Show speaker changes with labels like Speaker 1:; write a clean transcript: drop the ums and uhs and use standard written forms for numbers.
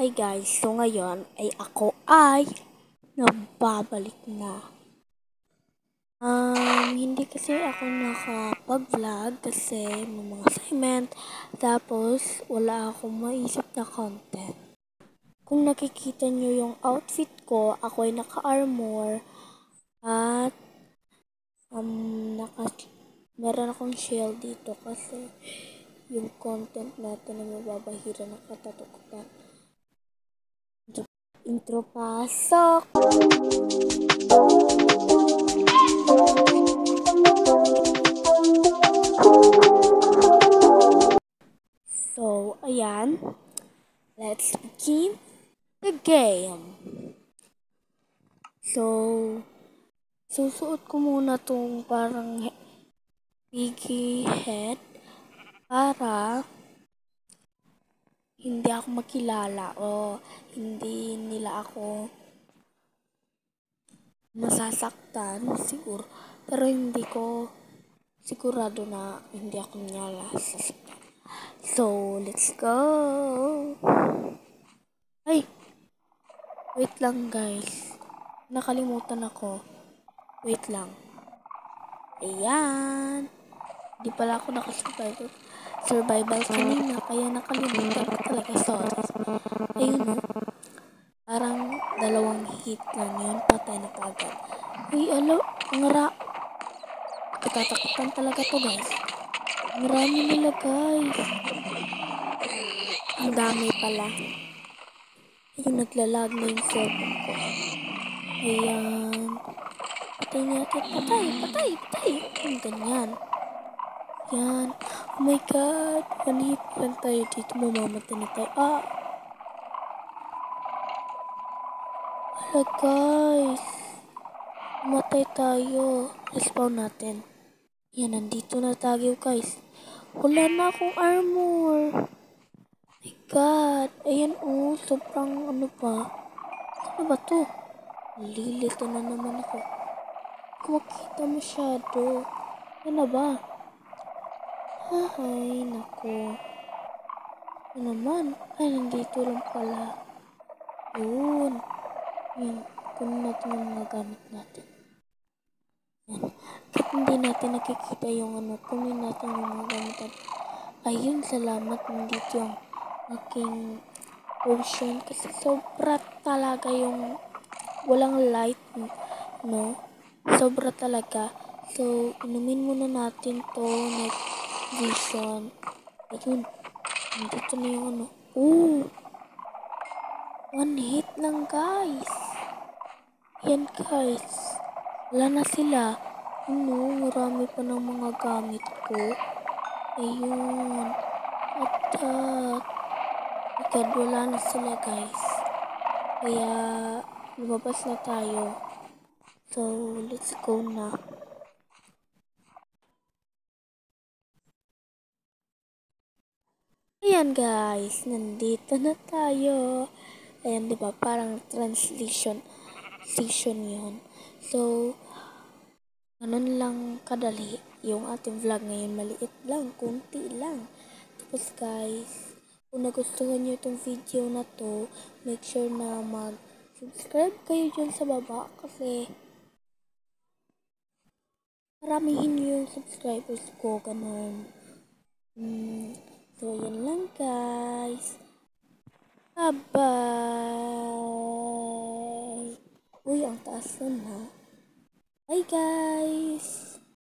Speaker 1: Hi guys, so ngayon ay ako ay nagbabalik na. Hindi kasi ako nakapag-vlog kasi may mga assignment, tapos wala akong maisip na content. Kung nakikita nyo yung outfit ko, ako ay naka-armor at meron akong shield dito kasi yung content natin na mababahira ng katatakutan. Intro pasok! So, ayan. Let's begin the game. So, susuot ko muna tong parang piggy head para hindi ako makilala o hindi nila ako masasaktan siguro. Pero hindi ko sigurado na hindi ako nila sasaktan. So, let's go! Ay! Wait lang guys. Nakalimutan ako. Wait lang. Ayan. Di pala ako survival kanina. Kaya nakalimutan ko talaga. Sorry. Ayun o. Parang 2 hit lang yun. Patay na kagad. Uy, alo. Katatakutan talaga to guys. Marami nila guys. Ang dami pala. Ayun, naglalag na yung cellphone ko. Ayan. Patay natin. Patay. Ganyan. Yan. Oh my god. Manhip lang tayo dito. Mamamatay na tayo. Hala guys. Matay tayo. Respawn natin. Yan. Nandito na tayo guys. Wala na akong armor. My god. Ayan oh. Sobrang ano pa. Ano ba to? Lilito na naman ako. Kumakita masyado. Ano ba? Ay, naku. Ano naman? Ay, nandito lang pala. Yun. Yan. Kunin natin yung mga gamit natin. Yan. Kahit hindi natin nakikita yung ano, kunin natin yung mga gamit natin. Ayun, salamat. Nandito yung aking potion. Kasi sobra talaga yung walang light, no? Sobra talaga. So, inumin muna natin to night vision. Ayun. Nandito na yung ano. Oh! 1 hit lang guys. Yan guys. Wala na sila. Ano, marami pa ng mga gamit ko. Ayun. Atat. Agad wala na sila guys. Kaya lumabas na tayo. So, let's go na. Ayan guys, nandito na tayo. Ayan, diba? Parang translation station yun. So, ganun lang kadali. Yung ating vlog ngayon, maliit lang, kunti lang. Tapos guys, kung nagustuhan nyo itong video na to, make sure na mag-subscribe kayo dyan sa baba kasi maramihin nyo yung subscribers ko, ganun. So, yan lang guys. Bye-bye! Uy, ang taas nun ha. Bye guys!